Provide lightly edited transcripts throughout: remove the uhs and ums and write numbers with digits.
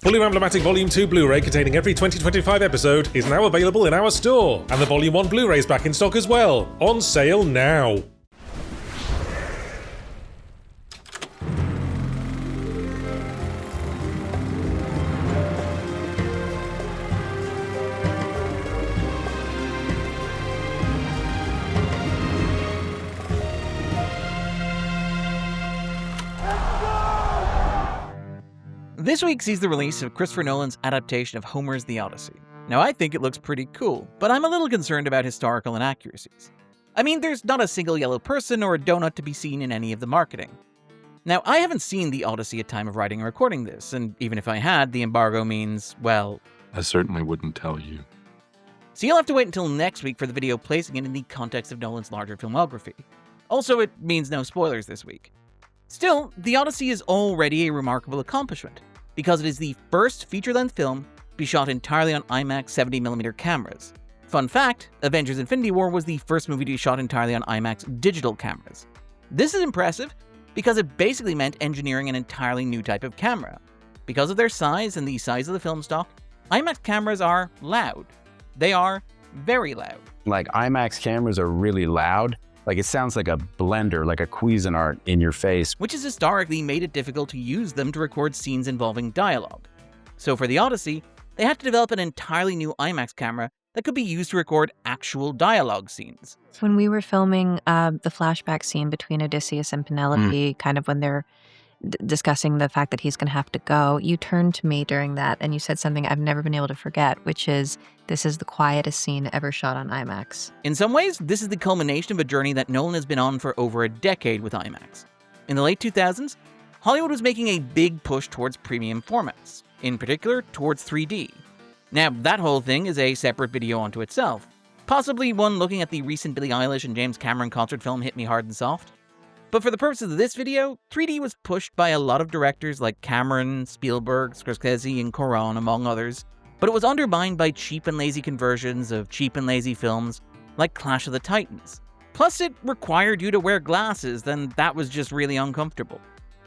Fully Ramblomatic Volume 2 Blu-ray containing every 2025 episode is now available in our store, and the Volume 1 Blu-ray is back in stock as well. On sale now. This week sees the release of Christopher Nolan's adaptation of Homer's The Odyssey. Now, I think it looks pretty cool, but I'm a little concerned about historical inaccuracies. I mean, there's not a single yellow person or a donut to be seen in any of the marketing. Now, I haven't seen The Odyssey at time of writing and recording this, and even if I had, the embargo means, well... I certainly wouldn't tell you. So you'll have to wait until next week for the video placing it in the context of Nolan's larger filmography. Also, it means no spoilers this week. Still, The Odyssey is already a remarkable accomplishment, because it is the first feature-length film to be shot entirely on IMAX 70mm cameras. Fun fact, Avengers Infinity War was the first movie to be shot entirely on IMAX digital cameras. This is impressive because it basically meant engineering an entirely new type of camera. Because of their size and the size of the film stock, IMAX cameras are loud. They are very loud. Like, IMAX cameras are really loud. Like, it sounds like a blender, like a Cuisinart in your face. Which has historically made it difficult to use them to record scenes involving dialogue. So for The Odyssey, they had to develop an entirely new IMAX camera that could be used to record actual dialogue scenes. When we were filming the flashback scene between Odysseus and Penelope, kind of when they're discussing the fact that he's going to have to go, you turned to me during that and you said something I've never been able to forget, which is, this is the quietest scene ever shot on IMAX. In some ways, this is the culmination of a journey that Nolan has been on for over a decade with IMAX. In the late 2000s, Hollywood was making a big push towards premium formats, in particular towards 3D. Now, that whole thing is a separate video unto itself, possibly one looking at the recent Billie Eilish and James Cameron concert film Hit Me Hard and Soft. But for the purposes of this video, 3D was pushed by a lot of directors like Cameron, Spielberg, Scorsese, and Cuarón, among others, but it was undermined by cheap and lazy conversions of cheap and lazy films like Clash of the Titans. Plus, it required you to wear glasses, and that was just really uncomfortable.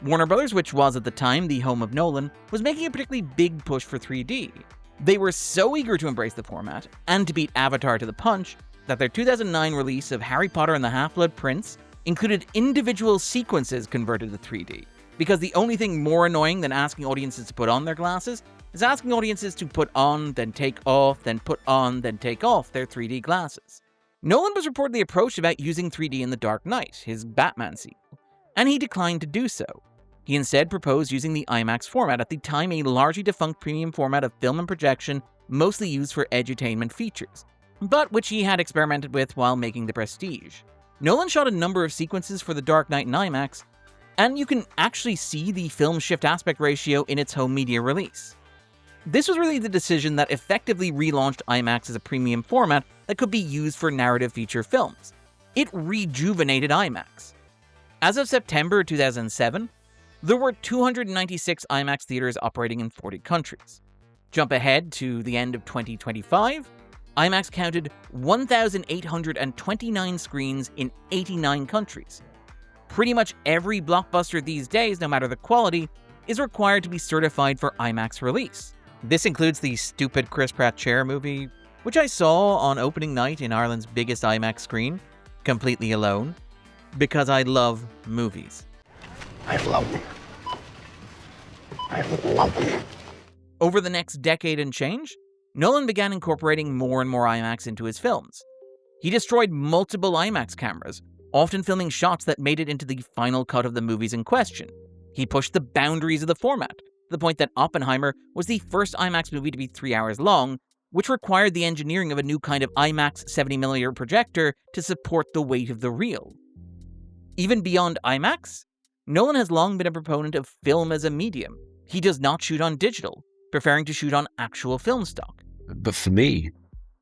Warner Brothers, which was at the time the home of Nolan, was making a particularly big push for 3D. They were so eager to embrace the format, and to beat Avatar to the punch, that their 2009 release of Harry Potter and the Half-Blood Prince included individual sequences converted to 3D. Because the only thing more annoying than asking audiences to put on their glasses is asking audiences to put on, then take off, then put on, then take off their 3D glasses. Nolan was reportedly approached about using 3D in The Dark Knight, his Batman sequel, and he declined to do so. He instead proposed using the IMAX format, at the time a largely defunct premium format of film and projection mostly used for edutainment features, but which he had experimented with while making The Prestige. Nolan shot a number of sequences for The Dark Knight in IMAX, and you can actually see the film shift aspect ratio in its home media release. This was really the decision that effectively relaunched IMAX as a premium format that could be used for narrative feature films. It rejuvenated IMAX. As of September 2007, there were 296 IMAX theaters operating in 40 countries. Jump ahead to the end of 2025, IMAX counted 1,829 screens in 89 countries. Pretty much every blockbuster these days, no matter the quality, is required to be certified for IMAX release. This includes the stupid Chris Pratt Chair movie, which I saw on opening night in Ireland's biggest IMAX screen, completely alone, because I love movies. I love them. I love them. Over the next decade and change, Nolan began incorporating more and more IMAX into his films. He destroyed multiple IMAX cameras, often filming shots that made it into the final cut of the movies in question. He pushed the boundaries of the format, to the point that Oppenheimer was the first IMAX movie to be 3 hours long, which required the engineering of a new kind of IMAX 70mm projector to support the weight of the reel. Even beyond IMAX, Nolan has long been a proponent of film as a medium. He does not shoot on digital, preferring to shoot on actual film stock. But for me,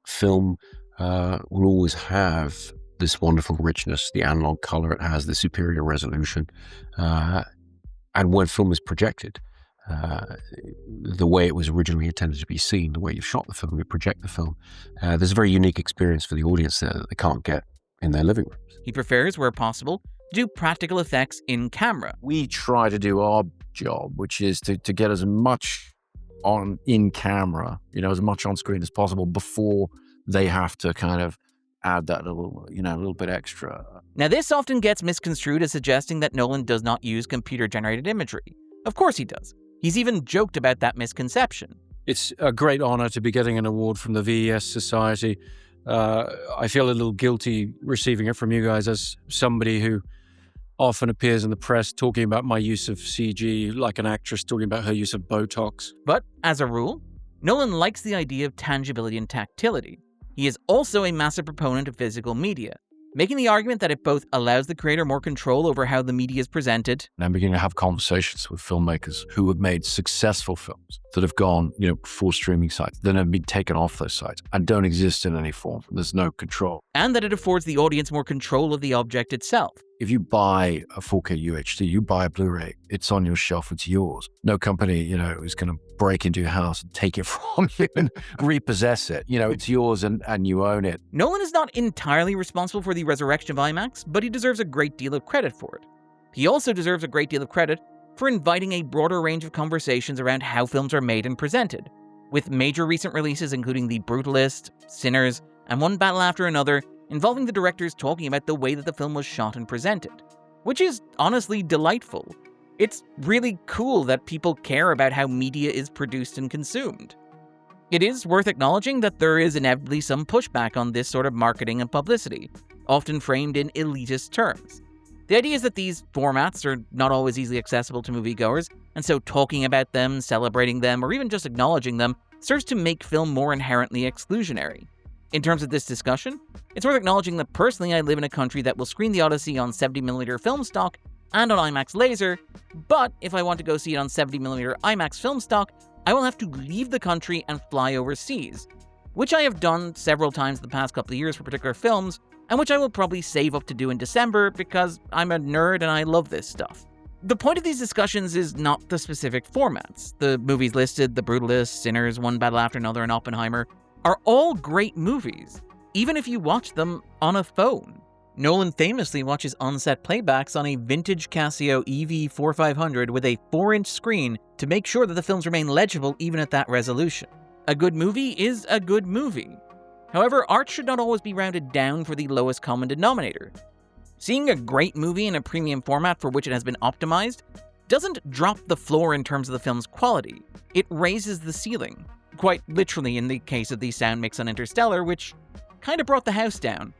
film will always have this wonderful richness, the analog color it has, the superior resolution. And when film is projected, the way it was originally intended to be seen, the way you shot the film, you project the film, there's a very unique experience for the audience there that they can't get in their living rooms. He prefers, where possible, to do practical effects in camera. We try to do our job, which is to get as much in camera, as much on screen as possible before they have to kind of add that little, a little bit extra. Now, this often gets misconstrued as suggesting that Nolan does not use computer-generated imagery. Of course he does. He's even joked about that misconception. It's a great honor to be getting an award from the VES Society. I feel a little guilty receiving it from you guys as somebody who often appears in the press talking about my use of CG, like an actress talking about her use of Botox. But, as a rule, Nolan likes the idea of tangibility and tactility. He is also a massive proponent of physical media, making the argument that it both allows the creator more control over how the media is presented. And I'm beginning to have conversations with filmmakers who have made successful films that have gone, for streaming sites, then have been taken off those sites and don't exist in any form. There's no control. And that it affords the audience more control of the object itself. If you buy a 4K UHD, you buy a Blu-ray, it's on your shelf, it's yours. No company, is going to break into your house and take it from you and repossess it. It's yours and you own it. Nolan is not entirely responsible for the resurrection of IMAX, but he deserves a great deal of credit for it. He also deserves a great deal of credit for inviting a broader range of conversations around how films are made and presented, with major recent releases including The Brutalist, Sinners, and One Battle After Another, involving the directors talking about the way that the film was shot and presented, which is honestly delightful. It's really cool that people care about how media is produced and consumed. It is worth acknowledging that there is inevitably some pushback on this sort of marketing and publicity, often framed in elitist terms. The idea is that these formats are not always easily accessible to moviegoers, and so talking about them, celebrating them, or even just acknowledging them serves to make film more inherently exclusionary. In terms of this discussion, it's worth acknowledging that personally I live in a country that will screen the Odyssey on 70mm film stock and on IMAX laser, but if I want to go see it on 70mm IMAX film stock, I will have to leave the country and fly overseas, which I have done several times the past couple of years for particular films, and which I will probably save up to do in December because I'm a nerd and I love this stuff. The point of these discussions is not the specific formats. The movies listed, The Brutalist, Sinners, One Battle After Another, and Oppenheimer, are all great movies, even if you watch them on a phone. Nolan famously watches on-set playbacks on a vintage Casio EV4500 with a 4-inch screen to make sure that the films remain legible even at that resolution. A good movie is a good movie. However, art should not always be rounded down for the lowest common denominator. Seeing a great movie in a premium format for which it has been optimized doesn't drop the floor in terms of the film's quality, it raises the ceiling. Quite literally in the case of the sound mix on Interstellar, which kind of brought the house down.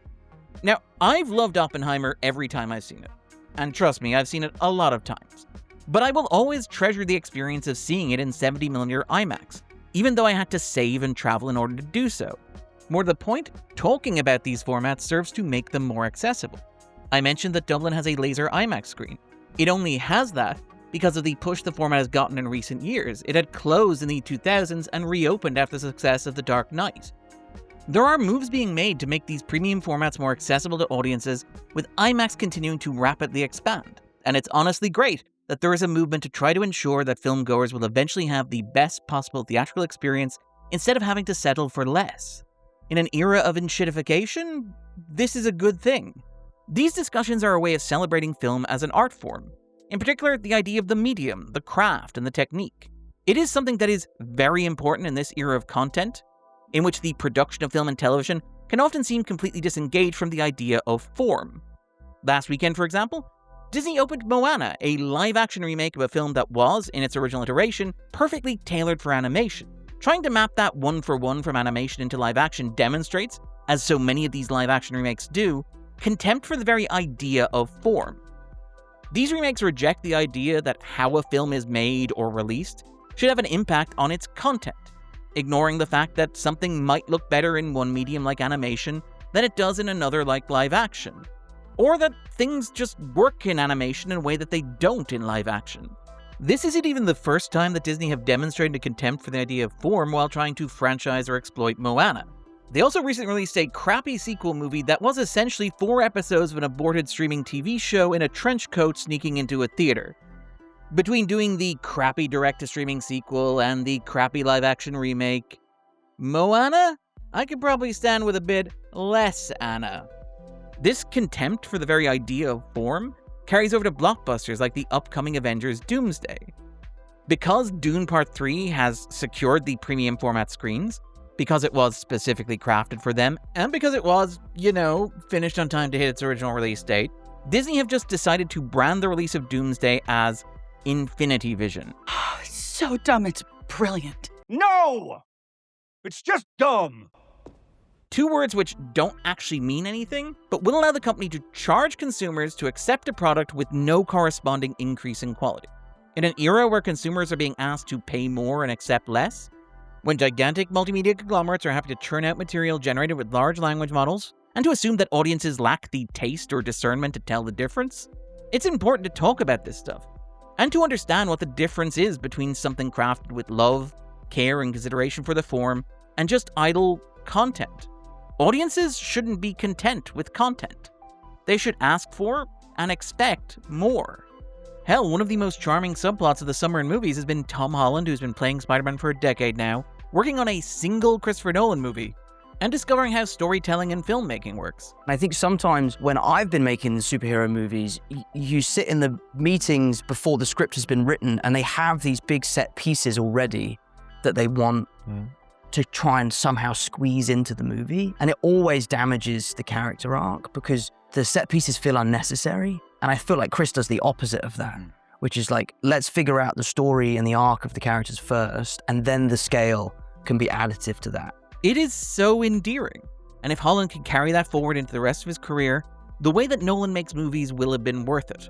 Now, I've loved Oppenheimer every time I've seen it. And trust me, I've seen it a lot of times. But I will always treasure the experience of seeing it in 70mm IMAX, even though I had to save and travel in order to do so. More to the point, talking about these formats serves to make them more accessible. I mentioned that Dublin has a laser IMAX screen. It only has that because of the push the format has gotten in recent years. It had closed in the 2000s and reopened after the success of The Dark Knight. There are moves being made to make these premium formats more accessible to audiences, with IMAX continuing to rapidly expand. And it's honestly great that there is a movement to try to ensure that filmgoers will eventually have the best possible theatrical experience instead of having to settle for less. In an era of enshittification, this is a good thing. These discussions are a way of celebrating film as an art form. In particular, the idea of the medium, the craft, and the technique. It is something that is very important in this era of content, in which the production of film and television can often seem completely disengaged from the idea of form. Last weekend, for example, Disney opened Moana, a live-action remake of a film that was, in its original iteration, perfectly tailored for animation. Trying to map that one-for-one from animation into live-action demonstrates, as so many of these live-action remakes do, contempt for the very idea of form. These remakes reject the idea that how a film is made or released should have an impact on its content, ignoring the fact that something might look better in one medium like animation than it does in another like live action, or that things just work in animation in a way that they don't in live action. This isn't even the first time that Disney have demonstrated a contempt for the idea of form while trying to franchise or exploit Moana. They also recently released a crappy sequel movie that was essentially 4 episodes of an aborted streaming TV show in a trench coat sneaking into a theater. Between doing the crappy direct-to-streaming sequel and the crappy live-action remake, Moana? I could probably stand with a bit less Anna. This contempt for the very idea of form carries over to blockbusters like the upcoming Avengers Doomsday. Because Dune Part 3 has secured the premium format screens, because it was specifically crafted for them, and because it was, finished on time to hit its original release date, Disney have just decided to brand the release of Doomsday as Infinity Vision. It's so dumb, it's brilliant. No! It's just dumb! Two words which don't actually mean anything, but will allow the company to charge consumers to accept a product with no corresponding increase in quality. In an era where consumers are being asked to pay more and accept less, when gigantic multimedia conglomerates are happy to churn out material generated with large language models, and to assume that audiences lack the taste or discernment to tell the difference, it's important to talk about this stuff, and to understand what the difference is between something crafted with love, care, and consideration for the form, and just idle content. Audiences shouldn't be content with content. They should ask for and expect more. Hell, one of the most charming subplots of the summer in movies has been Tom Holland, who's been playing Spider-Man for a decade now, working on a single Christopher Nolan movie, and discovering how storytelling and filmmaking works. I think sometimes when I've been making the superhero movies, you sit in the meetings before the script has been written, and they have these big set pieces already that they want to try and somehow squeeze into the movie. And it always damages the character arc because the set pieces feel unnecessary. And I feel like Chris does the opposite of that, which is like, let's figure out the story and the arc of the characters first, and then the scale can be additive to that. It is so endearing. And if Holland can carry that forward into the rest of his career, the way that Nolan makes movies will have been worth it.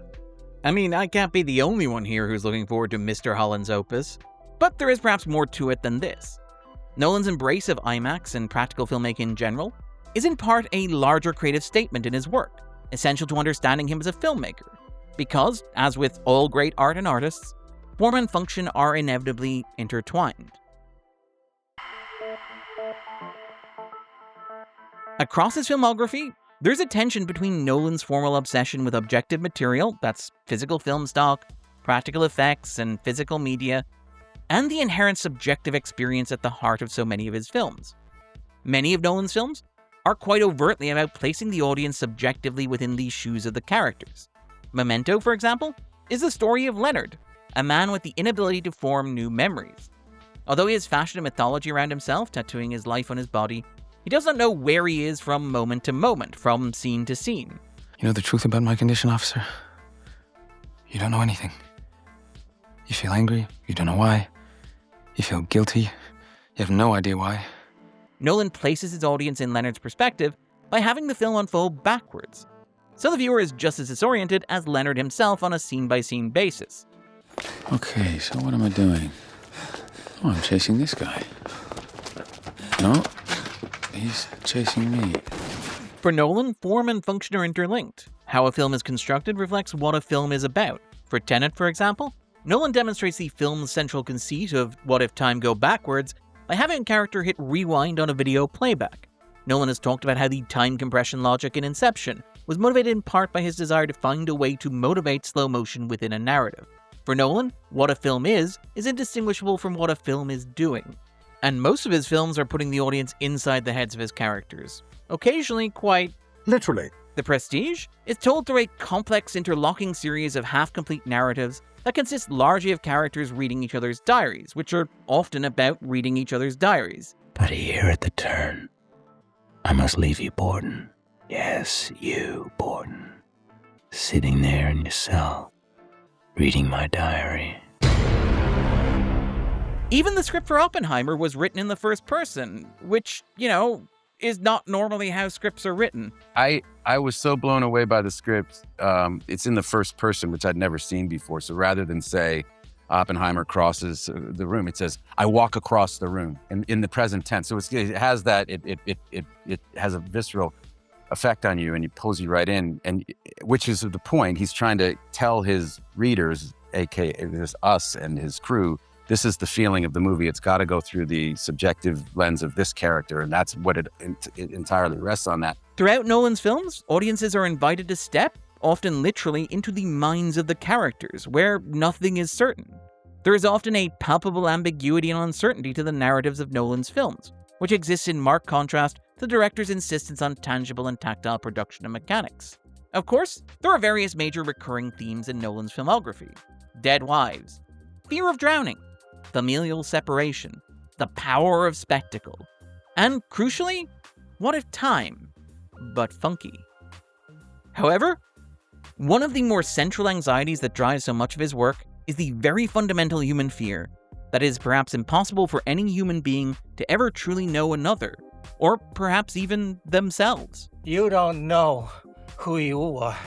I mean, I can't be the only one here who's looking forward to Mr. Holland's opus, but there is perhaps more to it than this. Nolan's embrace of IMAX and practical filmmaking in general is in part a larger creative statement in his work, essential to understanding him as a filmmaker, because, as with all great art and artists, form and function are inevitably intertwined. Across his filmography, there's a tension between Nolan's formal obsession with objective material, that's physical film stock, practical effects, and physical media, and the inherent subjective experience at the heart of so many of his films. Many of Nolan's films are quite overtly about placing the audience subjectively within the shoes of the characters. Memento, for example, is the story of Leonard, a man with the inability to form new memories. Although he has fashioned a mythology around himself, tattooing his life on his body, he does not know where he is from moment to moment, from scene to scene. You know the truth about my condition, officer? You don't know anything. You feel angry, you don't know why. You feel guilty, you have no idea why. Nolan places his audience in Leonard's perspective by having the film unfold backwards, so the viewer is just as disoriented as Leonard himself on a scene-by-scene basis. Okay, so what am I doing? Oh, I'm chasing this guy. No, he's chasing me. For Nolan, form and function are interlinked. How a film is constructed reflects what a film is about. For Tenet, for example, Nolan demonstrates the film's central conceit of what if time go backwards by having a character hit rewind on a video playback. Nolan has talked about how the time compression logic in Inception was motivated in part by his desire to find a way to motivate slow motion within a narrative. For Nolan, what a film is indistinguishable from what a film is doing. And most of his films are putting the audience inside the heads of his characters, occasionally quite literally. The Prestige is told through a complex interlocking series of half-complete narratives that consist largely of characters reading each other's diaries, which are often about reading each other's diaries. But here at the turn, I must leave you, Borden. Yes, you, Borden. Sitting there in your cell, reading my diary. Even the script for Oppenheimer was written in the first person, which, is not normally how scripts are written. I was so blown away by the script. It's in the first person, which I'd never seen before. So rather than say Oppenheimer crosses the room, it says I walk across the room in the present tense. So it has that. It has a visceral effect on you, and it pulls you right in. And which is the point. He's trying to tell his readers, aka us and his crew, this is the feeling of the movie. It's got to go through the subjective lens of this character, and that's what it entirely rests on that. Throughout Nolan's films, audiences are invited to step, often literally, into the minds of the characters, where nothing is certain. There is often a palpable ambiguity and uncertainty to the narratives of Nolan's films, which exists in marked contrast to the director's insistence on tangible and tactile production and mechanics. Of course, there are various major recurring themes in Nolan's filmography. Dead wives, fear of drowning, familial separation, the power of spectacle, and crucially, what if time, but funky. However, one of the more central anxieties that drives so much of his work is the very fundamental human fear that it is perhaps impossible for any human being to ever truly know another, or perhaps even themselves. You don't know who you are.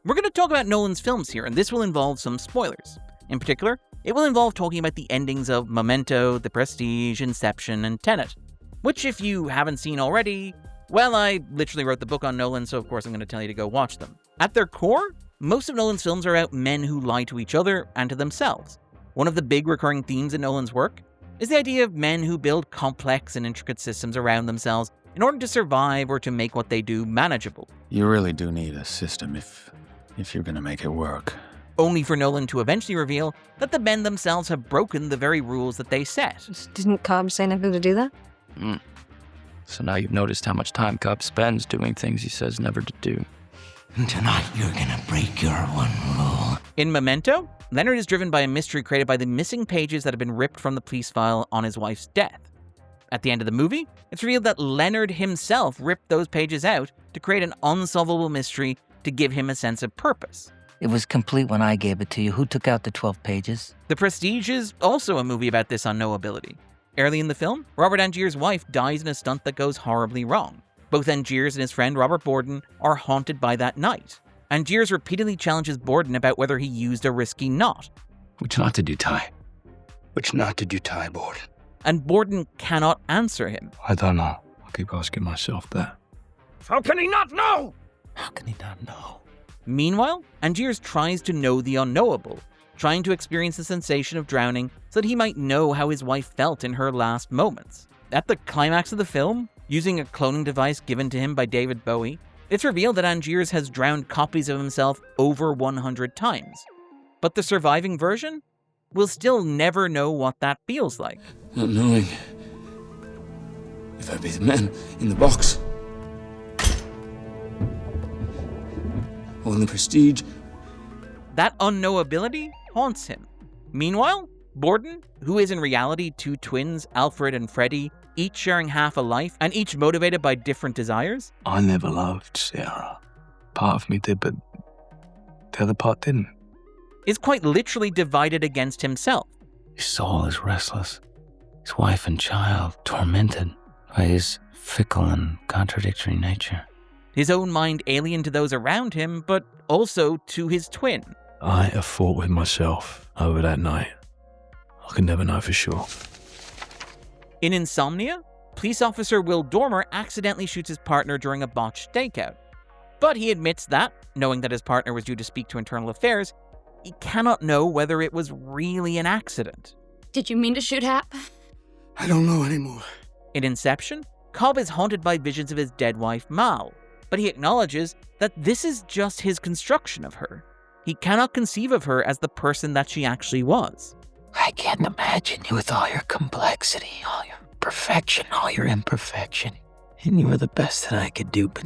We're going to talk about Nolan's films here, and this will involve some spoilers. In particular, it will involve talking about the endings of Memento, The Prestige, Inception, and Tenet, which if you haven't seen already, well, I literally wrote the book on Nolan, so of course I'm going to tell you to go watch them. At their core, most of Nolan's films are about men who lie to each other and to themselves. One of the big recurring themes in Nolan's work is the idea of men who build complex and intricate systems around themselves in order to survive or to make what they do manageable. You really do need a system if you're gonna make it work. Only for Nolan to eventually reveal that the men themselves have broken the very rules that they set. Didn't Cobb say anything to do that? So now you've noticed how much time Cobb spends doing things he says never to do. Tonight you're gonna break your one rule. In Memento, Leonard is driven by a mystery created by the missing pages that have been ripped from the police file on his wife's death. At the end of the movie, it's revealed that Leonard himself ripped those pages out to create an unsolvable mystery to give him a sense of purpose. It was complete when I gave it to you. Who took out the 12 pages? The Prestige is also a movie about this unknowability. Early in the film, Robert Angier's wife dies in a stunt that goes horribly wrong. Both Angiers and his friend Robert Borden are haunted by that night. Angiers repeatedly challenges Borden about whether he used a risky knot. Which knot did you tie? Which knot did you tie, Borden? And Borden cannot answer him. I don't know. I keep asking myself that. How can he not know? How can he not know? Meanwhile, Angiers tries to know the unknowable, trying to experience the sensation of drowning so that he might know how his wife felt in her last moments. At the climax of the film, using a cloning device given to him by David Bowie, it's revealed that Angiers has drowned copies of himself over 100 times. But the surviving version will still never know what that feels like. Not knowing if I be the man in the box. Or in the Prestige. That unknowability haunts him. Meanwhile, Borden, who is in reality two twins, Alfred and Freddie, each sharing half a life and each motivated by different desires. I never loved Sarah. Part of me did, but the other part didn't. Is quite literally divided against himself. His soul is restless. His wife and child tormented by his fickle and contradictory nature. His own mind alien to those around him, but also to his twin. I have fought with myself over that night. I can never know for sure. In Insomnia, police officer Will Dormer accidentally shoots his partner during a botched stakeout. But he admits that, knowing that his partner was due to speak to internal affairs, he cannot know whether it was really an accident. Did you mean to shoot Hap? I don't know anymore. In Inception, Cobb is haunted by visions of his dead wife, Mal, but he acknowledges that this is just his construction of her. He cannot conceive of her as the person that she actually was. I can't imagine you with all your complexity, all your perfection, all your imperfection. And you were the best that I could do, but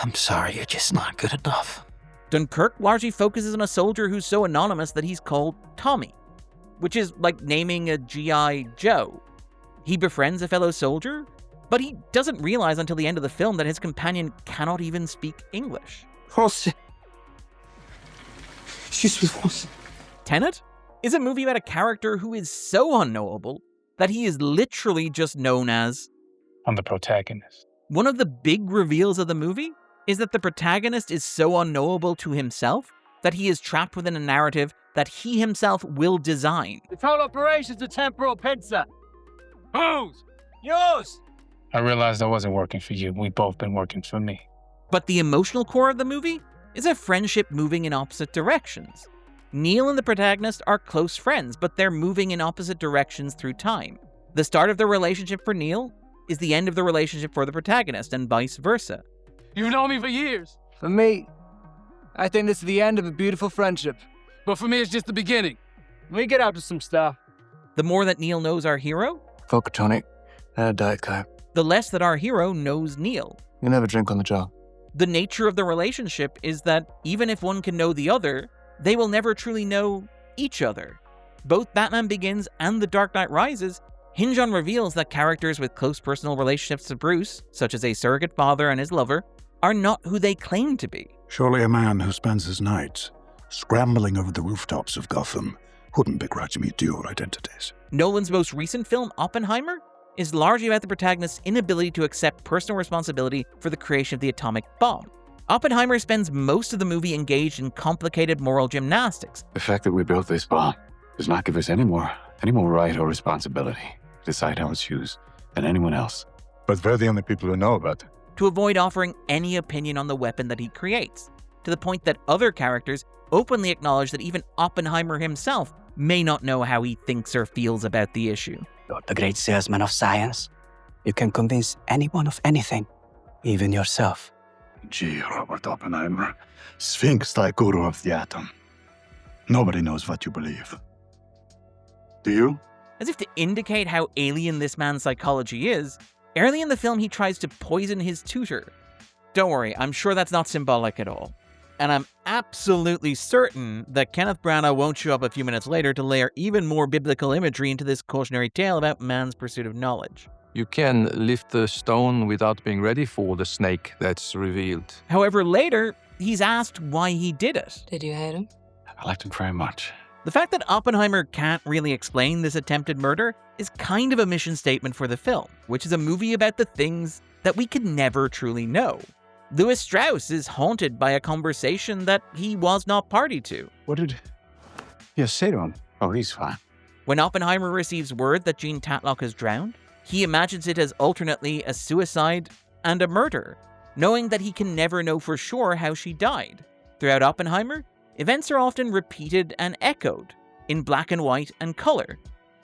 I'm sorry, you're just not good enough. Dunkirk largely focuses on a soldier who's so anonymous that he's called Tommy, which is like naming a G.I. Joe. He befriends a fellow soldier, but he doesn't realize until the end of the film that his companion cannot even speak English. Tenet is a movie about a character who is so unknowable that he is literally just known as... I'm the protagonist. One of the big reveals of the movie is that the protagonist is so unknowable to himself that he is trapped within a narrative that he himself will design. This whole operation's a temporal pincer. Whose? Yours! I realized I wasn't working for you. We've both been working for me. But the emotional core of the movie is a friendship moving in opposite directions. Neil and the protagonist are close friends, but they're moving in opposite directions through time. The start of the relationship for Neil is the end of the relationship for the protagonist, and vice versa. You've known me for years. For me, I think this is the end of a beautiful friendship. But for me, it's just the beginning. We get out to some stuff. The more that Neil knows our hero, Vodka tonic and a Diet Coke. the less that our hero knows Neil. You never drink on the job. The nature of the relationship is that even if one can know the other, they will never truly know each other. Both Batman Begins and The Dark Knight Rises hinge on reveals that characters with close personal relationships to Bruce, such as a surrogate father and his lover, are not who they claim to be. Surely a man who spends his nights scrambling over the rooftops of Gotham wouldn't begrudge me dual identities. Nolan's most recent film, Oppenheimer, is largely about the protagonist's inability to accept personal responsibility for the creation of the atomic bomb. Oppenheimer spends most of the movie engaged in complicated moral gymnastics. The fact that we built this bomb does not give us any more right or responsibility to decide how it's used than anyone else. But we're the only people who know about it. To avoid offering any opinion on the weapon that he creates, to the point that other characters openly acknowledge that even Oppenheimer himself may not know how he thinks or feels about the issue. You're the great salesman of science. You can convince anyone of anything, even yourself. Gee, Robert Oppenheimer, Sphinx-like guru of the atom. Nobody knows what you believe. Do you? As if to indicate how alien this man's psychology is, early in the film he tries to poison his tutor. Don't worry, I'm sure that's not symbolic at all. And I'm absolutely certain that Kenneth Branagh won't show up a few minutes later to layer even more biblical imagery into this cautionary tale about man's pursuit of knowledge. You can lift the stone without being ready for the snake that's revealed. However, later, he's asked why he did it. Did you hate him? I liked him very much. The fact that Oppenheimer can't really explain this attempted murder is kind of a mission statement for the film, which is a movie about the things that we could never truly know. Lewis Strauss is haunted by a conversation that he was not party to. What did you say to him? Oh, he's fine. When Oppenheimer receives word that Jean Tatlock has drowned, he imagines it as alternately a suicide and a murder, knowing that he can never know for sure how she died. Throughout Oppenheimer, events are often repeated and echoed, in black and white and color,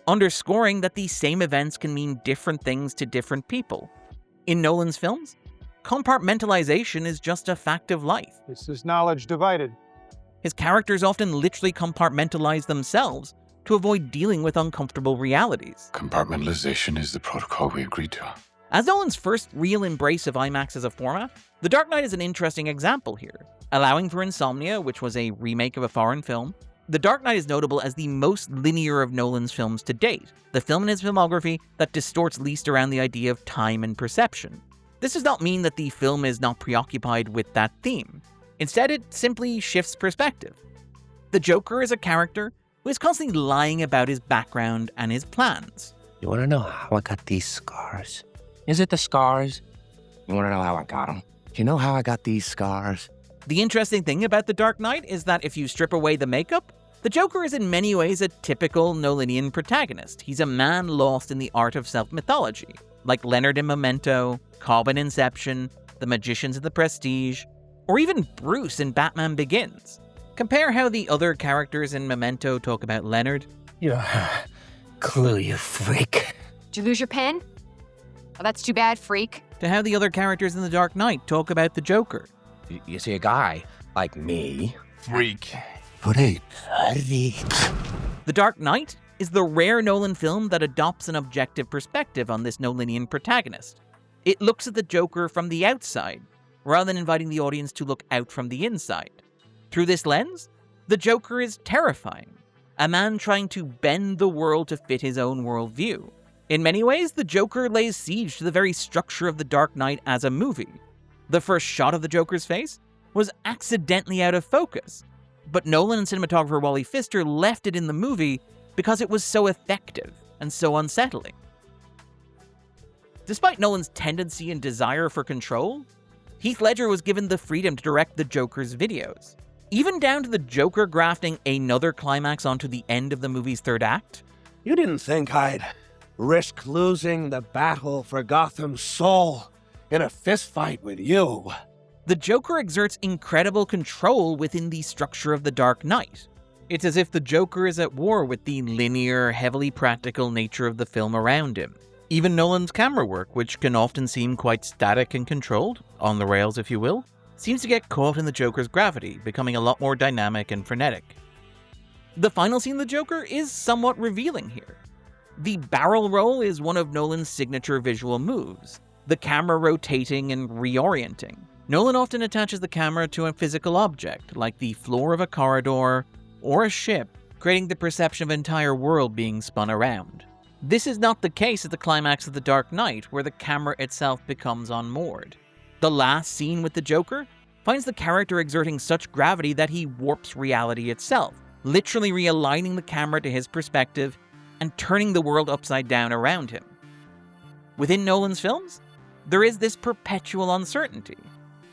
underscoring that these same events can mean different things to different people. In Nolan's films, compartmentalization is just a fact of life. This is knowledge divided. His characters often literally compartmentalize themselves to avoid dealing with uncomfortable realities. Compartmentalization is the protocol we agreed to. As Nolan's first real embrace of IMAX as a format, The Dark Knight is an interesting example here. Allowing for Insomnia, which was a remake of a foreign film, The Dark Knight is notable as the most linear of Nolan's films to date, the film in his filmography that distorts least around the idea of time and perception. This does not mean that the film is not preoccupied with that theme. Instead, it simply shifts perspective. The Joker is a character who is constantly lying about his background and his plans. You want to know how I got these scars? Is it the scars? You want to know how I got them? You know how I got these scars? The interesting thing about The Dark Knight is that if you strip away the makeup, the Joker is in many ways a typical Nolanian protagonist. He's a man lost in the art of self-mythology, like Leonard in Memento, Cobb in Inception, the magicians in The Prestige, or even Bruce in Batman Begins. Compare how the other characters in Memento talk about Leonard. Clue, you freak. Did you lose your pen? Oh, that's too bad, freak. To how the other characters in The Dark Knight talk about the Joker. You see a guy like me. Freak. Freak. The Dark Knight is the rare Nolan film that adopts an objective perspective on this Nolanian protagonist. It looks at the Joker from the outside, rather than inviting the audience to look out from the inside. Through this lens, the Joker is terrifying, a man trying to bend the world to fit his own worldview. In many ways, the Joker lays siege to the very structure of The Dark Knight as a movie. The first shot of the Joker's face was accidentally out of focus, but Nolan and cinematographer Wally Pfister left it in the movie because it was so effective and so unsettling. Despite Nolan's tendency and desire for control, Heath Ledger was given the freedom to direct the Joker's videos, even down to the Joker grafting another climax onto the end of the movie's third act. You didn't think I'd risk losing the battle for Gotham's soul in a fistfight with you. The Joker exerts incredible control within the structure of The Dark Knight. It's as if the Joker is at war with the linear, heavily practical nature of the film around him. Even Nolan's camera work, which can often seem quite static and controlled, on the rails if you will, seems to get caught in the Joker's gravity, becoming a lot more dynamic and frenetic. The final scene of the Joker is somewhat revealing here. The barrel roll is one of Nolan's signature visual moves, the camera rotating and reorienting. Nolan often attaches the camera to a physical object, like the floor of a corridor or a ship, creating the perception of an entire world being spun around. This is not the case at the climax of The Dark Knight, where the camera itself becomes unmoored. The last scene with the Joker finds the character exerting such gravity that he warps reality itself, literally realigning the camera to his perspective and turning the world upside down around him. Within Nolan's films, there is this perpetual uncertainty.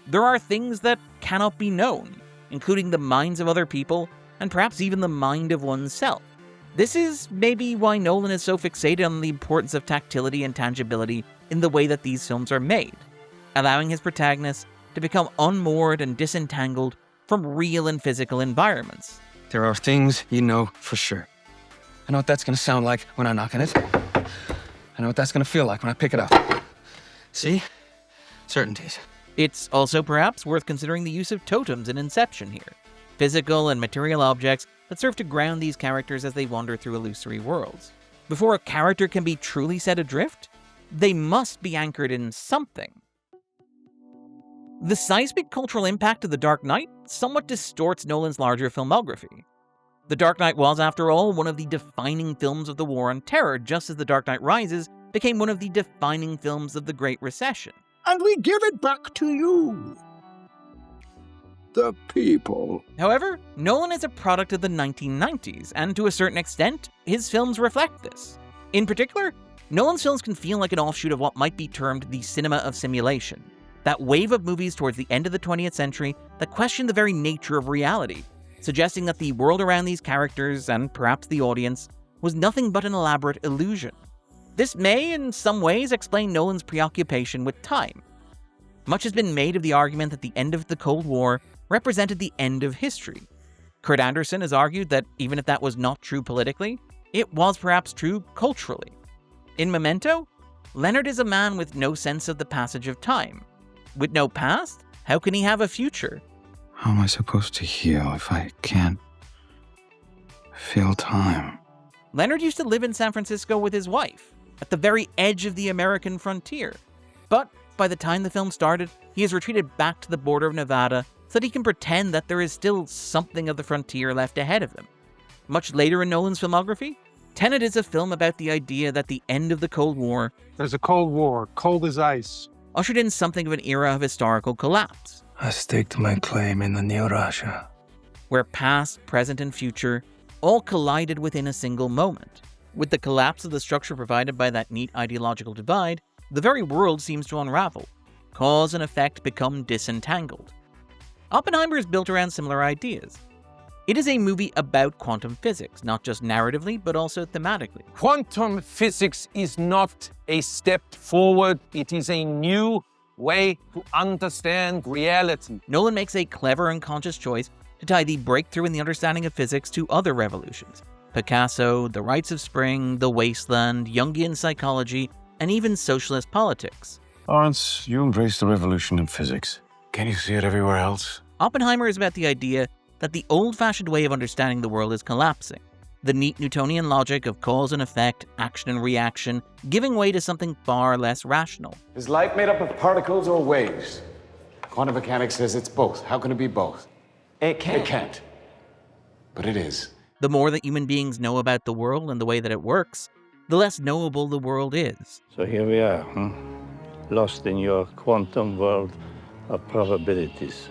There are things that cannot be known, including the minds of other people and perhaps even the mind of oneself. This is maybe why Nolan is so fixated on the importance of tactility and tangibility in the way that these films are made, allowing his protagonists to become unmoored and disentangled from real and physical environments. There are things you know for sure. I know what that's gonna sound like when I knock on it. I know what that's gonna feel like when I pick it up. See? Certainties. It's also perhaps worth considering the use of totems in Inception here, physical and material objects that serve to ground these characters as they wander through illusory worlds. Before a character can be truly set adrift, they must be anchored in something. The seismic cultural impact of The Dark Knight somewhat distorts Nolan's larger filmography. The Dark Knight was, after all, one of the defining films of the War on Terror, just as The Dark Knight Rises became one of the defining films of the Great Recession. And we give it back to you, the people. However, Nolan is a product of the 1990s, and to a certain extent, his films reflect this. In particular, Nolan's films can feel like an offshoot of what might be termed the cinema of simulation, that wave of movies towards the end of the 20th century that question the very nature of reality, suggesting that the world around these characters, and perhaps the audience, was nothing but an elaborate illusion. This may, in some ways, explain Nolan's preoccupation with time. Much has been made of the argument that the end of the Cold War represented the end of history. Kurt Anderson has argued that even if that was not true politically, it was perhaps true culturally. In Memento, Leonard is a man with no sense of the passage of time. With no past, how can he have a future? How am I supposed to heal if I can't feel time? Leonard used to live in San Francisco with his wife, at the very edge of the American frontier. But by the time the film started, he has retreated back to the border of Nevada so that he can pretend that there is still something of the frontier left ahead of him. Much later in Nolan's filmography, Tenet is a film about the idea that the end of the Cold War— there's a Cold War, cold as ice— ushered in something of an era of historical collapse. I staked my claim in the New Russia, where past, present, and future all collided within a single moment. With the collapse of the structure provided by that neat ideological divide, the very world seems to unravel. Cause and effect become disentangled. Oppenheimer is built around similar ideas. It is a movie about quantum physics, not just narratively, but also thematically. Quantum physics is not a step forward, it is a new way to understand reality. Nolan makes a clever and conscious choice to tie the breakthrough in the understanding of physics to other revolutions. Picasso, the rites of spring, the wasteland, Jungian psychology, and even socialist politics. Lawrence, you embrace the revolution in physics. Can you see it everywhere else? Oppenheimer is about the idea that the old-fashioned way of understanding the world is collapsing. The neat Newtonian logic of cause and effect, action and reaction, giving way to something far less rational. Is light made up of particles or waves? Quantum mechanics says it's both. How can it be both? It can't. But it is. The more that human beings know about the world and the way that it works, the less knowable the world is. So here we are, lost in your quantum world of probabilities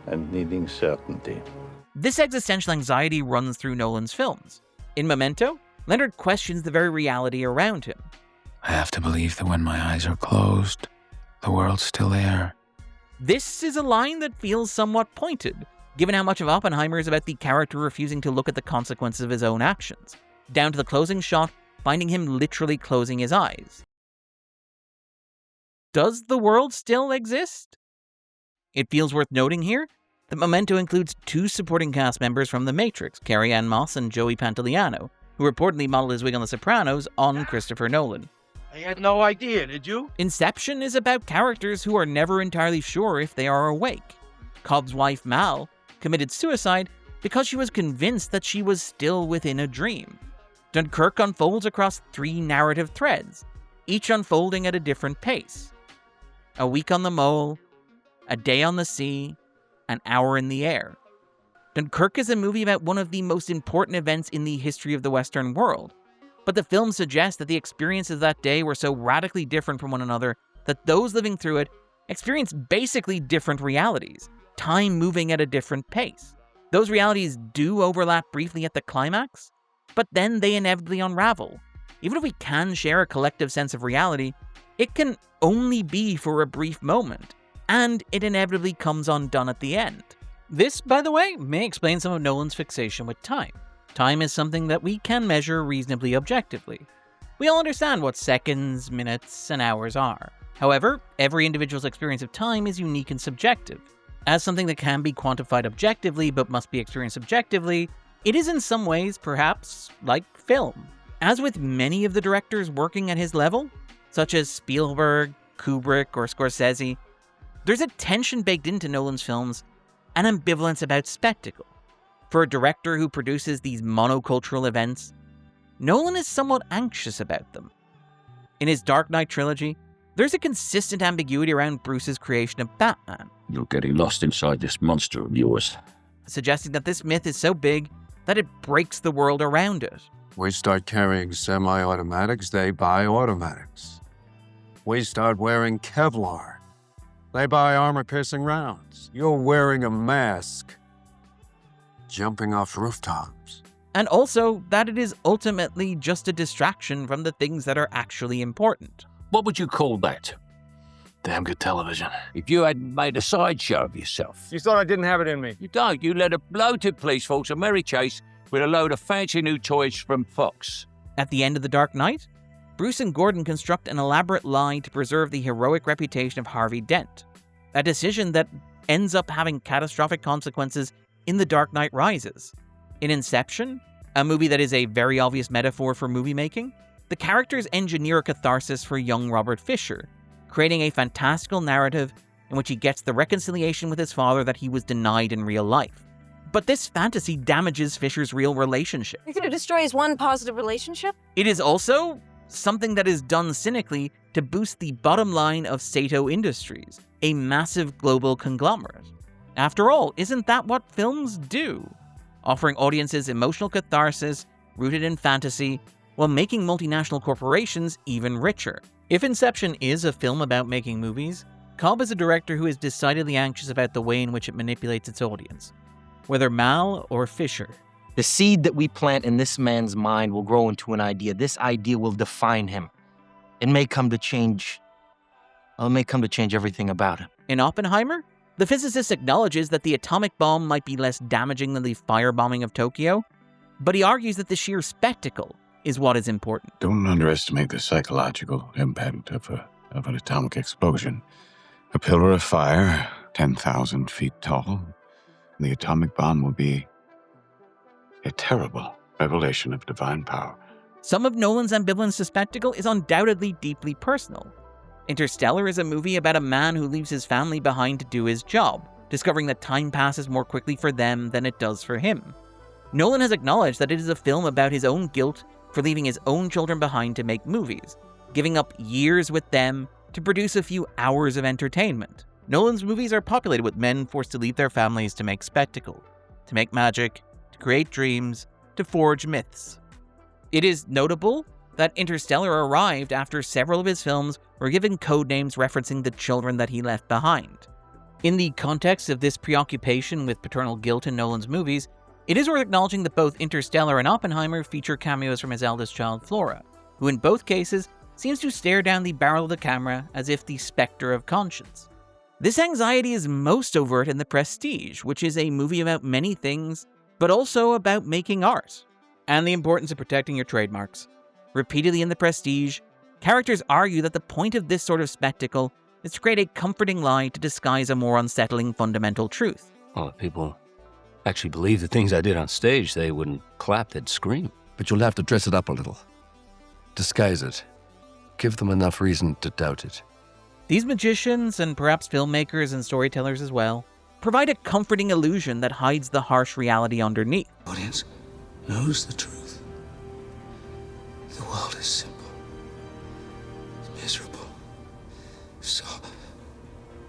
and needing certainty. This existential anxiety runs through Nolan's films. In Memento, Leonard questions the very reality around him. I have to believe that when my eyes are closed, the world's still there. This is a line that feels somewhat pointed, given how much of Oppenheimer is about the character refusing to look at the consequences of his own actions, down to the closing shot, finding him literally closing his eyes. Does the world still exist? It feels worth noting here that Memento includes two supporting cast members from The Matrix, Carrie-Anne Moss and Joey Pantoliano, who reportedly modeled his wig on The Sopranos on Christopher Nolan. I had no idea, did you? Inception is about characters who are never entirely sure if they are awake. Cobb's wife, Mal, committed suicide because she was convinced that she was still within a dream. Dunkirk unfolds across three narrative threads, each unfolding at a different pace. A week on the mole, a day on the sea, an hour in the air. Dunkirk is a movie about one of the most important events in the history of the Western world, but the film suggests that the experiences of that day were so radically different from one another that those living through it experience basically different realities, time moving at a different pace. Those realities do overlap briefly at the climax, but then they inevitably unravel. Even if we can share a collective sense of reality, it can only be for a brief moment, and it inevitably comes undone at the end. This, by the way, may explain some of Nolan's fixation with time. Time is something that we can measure reasonably objectively. We all understand what seconds, minutes, and hours are. However, every individual's experience of time is unique and subjective. As something that can be quantified objectively but must be experienced subjectively, it is in some ways, perhaps, like film. As with many of the directors working at his level, such as Spielberg, Kubrick, or Scorsese, there's a tension baked into Nolan's films, an ambivalence about spectacle. For a director who produces these monocultural events, Nolan is somewhat anxious about them. In his Dark Knight trilogy, there's a consistent ambiguity around Bruce's creation of Batman. You're getting lost inside this monster of yours. Suggesting that this myth is so big that it breaks the world around it. We start carrying semi-automatics, they buy automatics. We start wearing Kevlar. They buy armor-piercing rounds. You're wearing a mask. Jumping off rooftops. And also that it is ultimately just a distraction from the things that are actually important. What would you call that? Damn good television. If you hadn't made a sideshow of yourself. You thought I didn't have it in me. You don't. You led a bloated police force a merry chase with a load of fancy new toys from Fox. At the end of The Dark Knight, Bruce and Gordon construct an elaborate lie to preserve the heroic reputation of Harvey Dent, a decision that ends up having catastrophic consequences in The Dark Knight Rises. In Inception, a movie that is a very obvious metaphor for movie making, the characters engineer a catharsis for young Robert Fisher, creating a fantastical narrative in which he gets the reconciliation with his father that he was denied in real life. But this fantasy damages Fisher's real relationship. You're going to destroy his one positive relationship? It is also something that is done cynically to boost the bottom line of Sato Industries, a massive global conglomerate. After all, isn't that what films do? Offering audiences emotional catharsis rooted in fantasy while making multinational corporations even richer. If Inception is a film about making movies, Cobb is a director who is decidedly anxious about the way in which it manipulates its audience, whether Mal or Fisher. The seed that we plant in this man's mind will grow into an idea. This idea will define him. It may come to change everything about him. In Oppenheimer, the physicist acknowledges that the atomic bomb might be less damaging than the firebombing of Tokyo, but he argues that the sheer spectacle is what is important. Don't underestimate the psychological impact of an atomic explosion. A pillar of fire, 10,000 feet tall. The atomic bomb will be a terrible revelation of divine power. Some of Nolan's ambivalence to spectacle is undoubtedly deeply personal. Interstellar is a movie about a man who leaves his family behind to do his job, discovering that time passes more quickly for them than it does for him. Nolan has acknowledged that it is a film about his own guilt for leaving his own children behind to make movies, giving up years with them to produce a few hours of entertainment. Nolan's movies are populated with men forced to leave their families to make spectacle, to make magic, to create dreams, to forge myths. It is notable that Interstellar arrived after several of his films were given codenames referencing the children that he left behind. In the context of this preoccupation with paternal guilt in Nolan's movies, it is worth acknowledging that both Interstellar and Oppenheimer feature cameos from his eldest child, Flora, who in both cases seems to stare down the barrel of the camera as if the specter of conscience. This anxiety is most overt in The Prestige, which is a movie about many things, but also about making art, and the importance of protecting your trademarks. Repeatedly in The Prestige, characters argue that the point of this sort of spectacle is to create a comforting lie to disguise a more unsettling fundamental truth. Well, if people actually believe the things I did on stage, they wouldn't clap, they'd scream. But you'll have to dress it up a little. Disguise it. Give them enough reason to doubt it. These magicians, and perhaps filmmakers and storytellers as well, provide a comforting illusion that hides the harsh reality underneath. The audience knows the truth. The world is simple. It's miserable.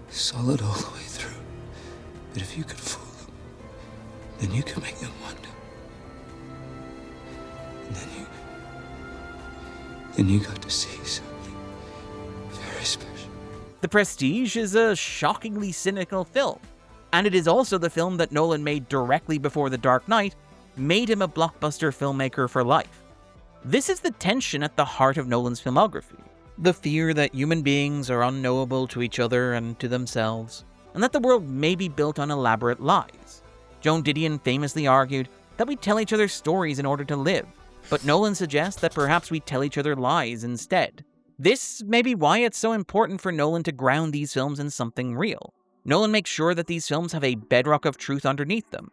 Solid all the way through. But if you could fool them, then you can make them wonder. And then you got to see something very special. The Prestige is a shockingly cynical film, and it is also the film that Nolan made directly before The Dark Knight made him a blockbuster filmmaker for life. This is the tension at the heart of Nolan's filmography. The fear that human beings are unknowable to each other and to themselves, and that the world may be built on elaborate lies. Joan Didion famously argued that we tell each other stories in order to live, but Nolan suggests that perhaps we tell each other lies instead. This may be why it's so important for Nolan to ground these films in something real. Nolan makes sure that these films have a bedrock of truth underneath them,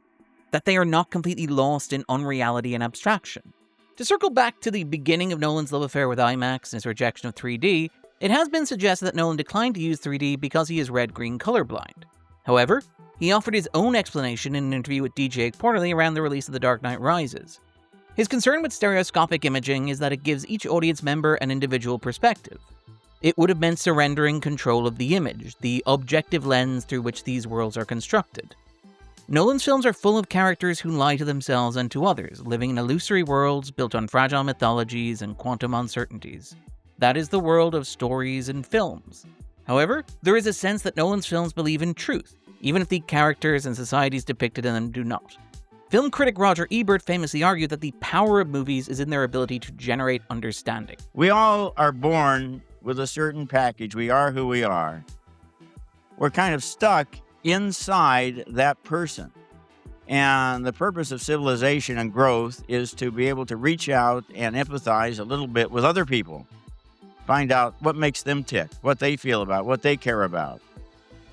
that they are not completely lost in unreality and abstraction. To circle back to the beginning of Nolan's love affair with IMAX and his rejection of 3D, it has been suggested that Nolan declined to use 3D because he is red-green colorblind. However, he offered his own explanation in an interview with DJ Quarterly around the release of The Dark Knight Rises. His concern with stereoscopic imaging is that it gives each audience member an individual perspective. It would have meant surrendering control of the image, the objective lens through which these worlds are constructed. Nolan's films are full of characters who lie to themselves and to others, living in illusory worlds built on fragile mythologies and quantum uncertainties. That is the world of stories and films. However, there is a sense that Nolan's films believe in truth, even if the characters and societies depicted in them do not. Film critic Roger Ebert famously argued that the power of movies is in their ability to generate understanding. We all are born with a certain package. We are who we are. We're kind of stuck inside that person. And the purpose of civilization and growth is to be able to reach out and empathize a little bit with other people. Find out what makes them tick, what they feel about, what they care about.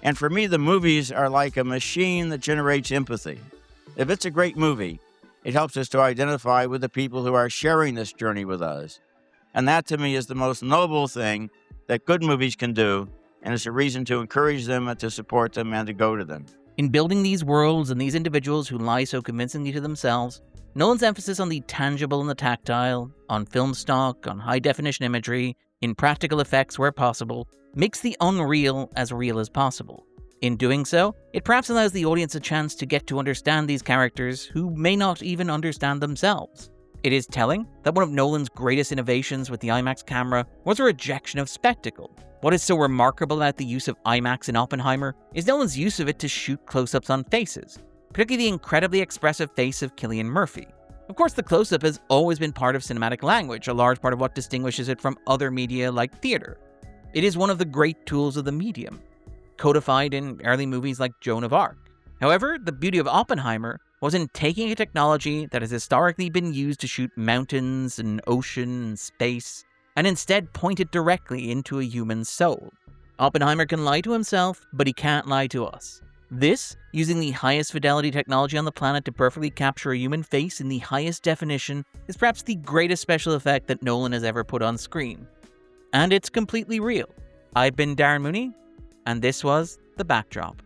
And for me, the movies are like a machine that generates empathy. If it's a great movie, it helps us to identify with the people who are sharing this journey with us. And that, to me, is the most noble thing that good movies can do, and it's a reason to encourage them and to support them and to go to them. In building these worlds and these individuals who lie so convincingly to themselves, Nolan's emphasis on the tangible and the tactile, on film stock, on high-definition imagery, in practical effects where possible, makes the unreal as real as possible. In doing so, it perhaps allows the audience a chance to get to understand these characters who may not even understand themselves. It is telling that one of Nolan's greatest innovations with the IMAX camera was a rejection of spectacle. What is so remarkable about the use of IMAX in Oppenheimer is Nolan's use of it to shoot close-ups on faces, particularly the incredibly expressive face of Cillian Murphy. Of course, the close-up has always been part of cinematic language, a large part of what distinguishes it from other media like theater. It is one of the great tools of the medium, codified in early movies like Joan of Arc. However, the beauty of Oppenheimer was in taking a technology that has historically been used to shoot mountains and ocean and space, and instead point it directly into a human soul. Oppenheimer can lie to himself, but he can't lie to us. This, using the highest fidelity technology on the planet to perfectly capture a human face in the highest definition, is perhaps the greatest special effect that Nolan has ever put on screen. And it's completely real. I've been Darren Mooney, and this was The Backdrop.